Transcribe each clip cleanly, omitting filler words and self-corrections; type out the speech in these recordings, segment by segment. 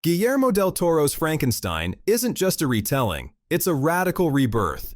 Guillermo del Toro's Frankenstein isn't just a retelling, it's a radical rebirth.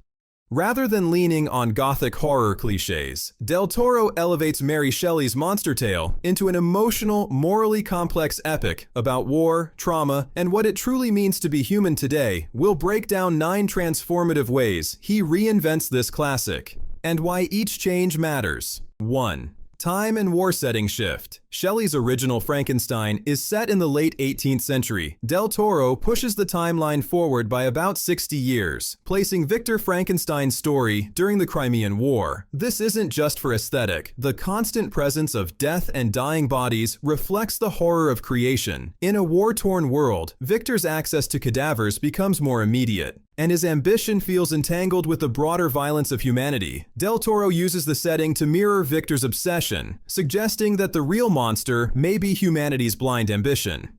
Rather than leaning on gothic horror cliches, Del Toro elevates Mary Shelley's monster tale into an emotional, morally complex epic about war, trauma, and what it truly means to be human today. We'll break down 9 transformative ways he reinvents this classic, and why each change matters. 1. Time and war setting shift. Shelley's original Frankenstein is set in the late 18th century. Del Toro pushes the timeline forward by about 60 years, placing Victor Frankenstein's story during the Crimean War. This isn't just for aesthetic. The constant presence of death and dying bodies reflects the horror of creation. In a war-torn world, Victor's access to cadavers becomes more immediate, and his ambition feels entangled with the broader violence of humanity. Del Toro uses the setting to mirror Victor's obsession, suggesting that the real monster may be humanity's blind ambition.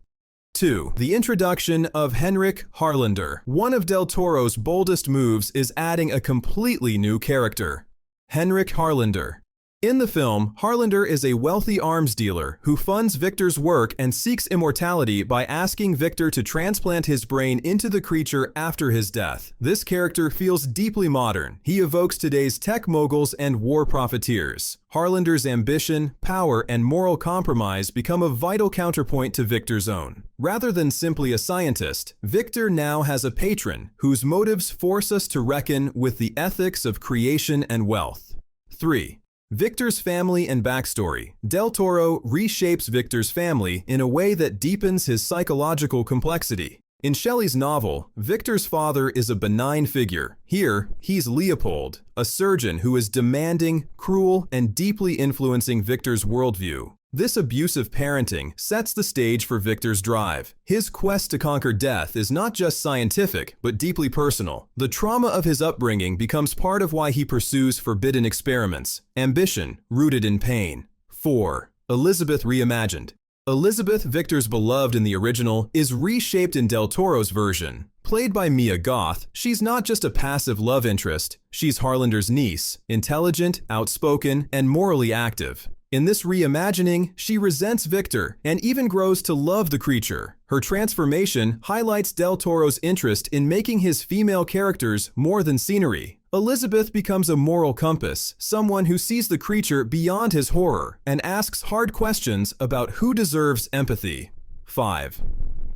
2. The introduction of Henrik Harlander. One of Del Toro's boldest moves is adding a completely new character, Henrik Harlander. In the film, Harlander is a wealthy arms dealer who funds Victor's work and seeks immortality by asking Victor to transplant his brain into the creature after his death. This character feels deeply modern. He evokes today's tech moguls and war profiteers. Harlander's ambition, power, and moral compromise become a vital counterpoint to Victor's own. Rather than simply a scientist, Victor now has a patron whose motives force us to reckon with the ethics of creation and wealth. 3. Victor's family and backstory. Del Toro reshapes Victor's family in a way that deepens his psychological complexity. In Shelley's novel, Victor's father is a benign figure. Here, he's Leopold, a surgeon who is demanding, cruel, and deeply influencing Victor's worldview. This abusive parenting sets the stage for Victor's drive. His quest to conquer death is not just scientific, but deeply personal. The trauma of his upbringing becomes part of why he pursues forbidden experiments, ambition rooted in pain. 4. Elizabeth reimagined. Elizabeth, Victor's beloved in the original, is reshaped in Del Toro's version. Played by Mia Goth, she's not just a passive love interest, she's Harlander's niece, intelligent, outspoken, and morally active. In this reimagining, she resents Victor and even grows to love the creature. Her transformation highlights Del Toro's interest in making his female characters more than scenery. Elizabeth becomes a moral compass, someone who sees the creature beyond his horror and asks hard questions about who deserves empathy. 5.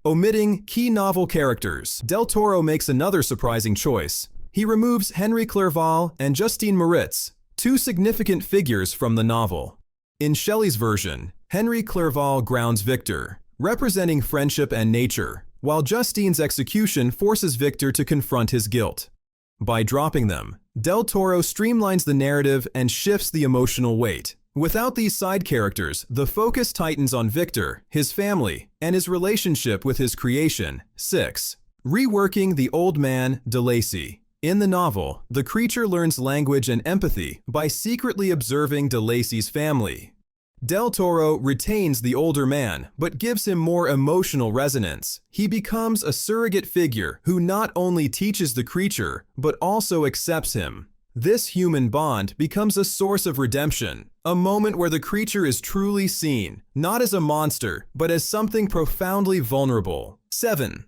Omitting key novel characters. Del Toro makes another surprising choice. He removes Henry Clerval and Justine Moritz, 2 significant figures from the novel. In Shelley's version, Henry Clerval grounds Victor, representing friendship and nature, while Justine's execution forces Victor to confront his guilt. By dropping them, Del Toro streamlines the narrative and shifts the emotional weight. Without these side characters, the focus tightens on Victor, his family, and his relationship with his creation. 6. Reworking the old man, de Lacy. In the novel, the creature learns language and empathy by secretly observing de Lacy's family. Del Toro retains the older man, but gives him more emotional resonance. He becomes a surrogate figure who not only teaches the creature, but also accepts him. This human bond becomes a source of redemption, a moment where the creature is truly seen, not as a monster, but as something profoundly vulnerable. 7.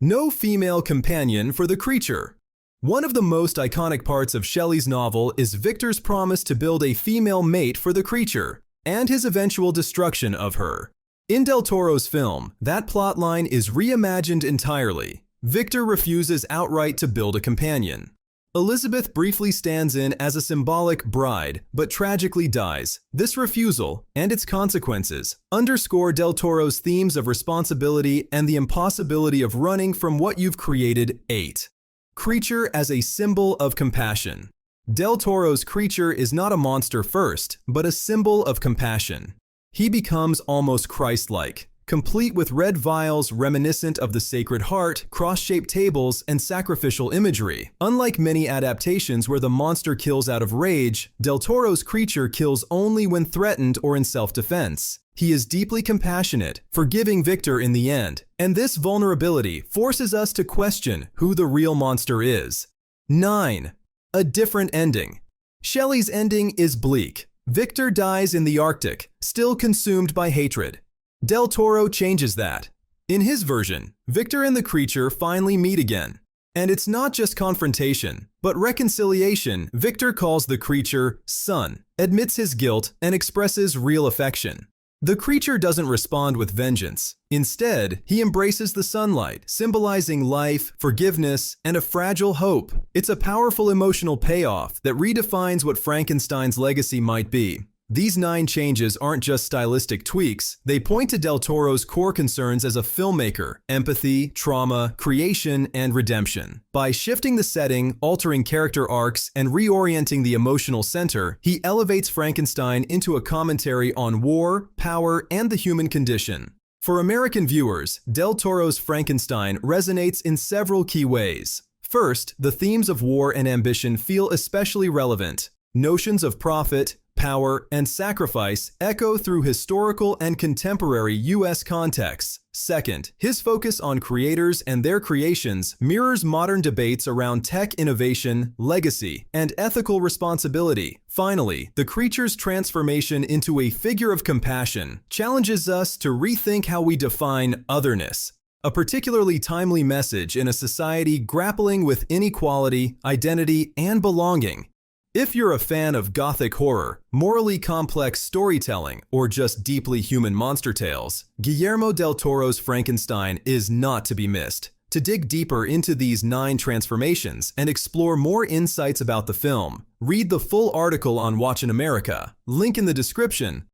No female companion for the creature. One of the most iconic parts of Shelley's novel is Victor's promise to build a female mate for the creature, and his eventual destruction of her. In Del Toro's film, that plotline is reimagined entirely. Victor refuses outright to build a companion. Elizabeth briefly stands in as a symbolic bride, but tragically dies. This refusal, and its consequences, underscore Del Toro's themes of responsibility and the impossibility of running from what you've created. 8. Creature as a symbol of compassion. Del Toro's creature is not a monster first, but a symbol of compassion. He becomes almost Christ-like, complete with red vials reminiscent of the Sacred Heart, cross-shaped tables, and sacrificial imagery. Unlike many adaptations where the monster kills out of rage, Del Toro's creature kills only when threatened or in self-defense. He is deeply compassionate, forgiving Victor in the end, and this vulnerability forces us to question who the real monster is. 9. A different ending. Shelley's ending is bleak. Victor dies in the Arctic, still consumed by hatred. Del Toro changes that. In his version, Victor and the creature finally meet again. And it's not just confrontation, but reconciliation. Victor calls the creature son, admits his guilt, and expresses real affection. The creature doesn't respond with vengeance. Instead, he embraces the sunlight, symbolizing life, forgiveness, and a fragile hope. It's a powerful emotional payoff that redefines what Frankenstein's legacy might be. These 9 changes aren't just stylistic tweaks, they point to Del Toro's core concerns as a filmmaker: empathy, trauma, creation, and redemption. By shifting the setting, altering character arcs, and reorienting the emotional center, he elevates Frankenstein into a commentary on war, power, and the human condition. For American viewers, Del Toro's Frankenstein resonates in several key ways. First, the themes of war and ambition feel especially relevant. Notions of profit, power, and sacrifice echo through historical and contemporary U.S. contexts. Second, his focus on creators and their creations mirrors modern debates around tech innovation, legacy, and ethical responsibility. Finally, the creature's transformation into a figure of compassion challenges us to rethink how we define otherness. A particularly timely message in a society grappling with inequality, identity, and belonging. If you're a fan of gothic horror, morally complex storytelling, or just deeply human monster tales, Guillermo del Toro's Frankenstein is not to be missed. To dig deeper into these 9 transformations and explore more insights about the film, read the full article on Watch in America, link in the description.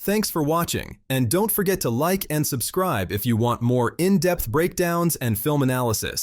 Thanks for watching, and don't forget to like and subscribe if you want more in-depth breakdowns and film analysis.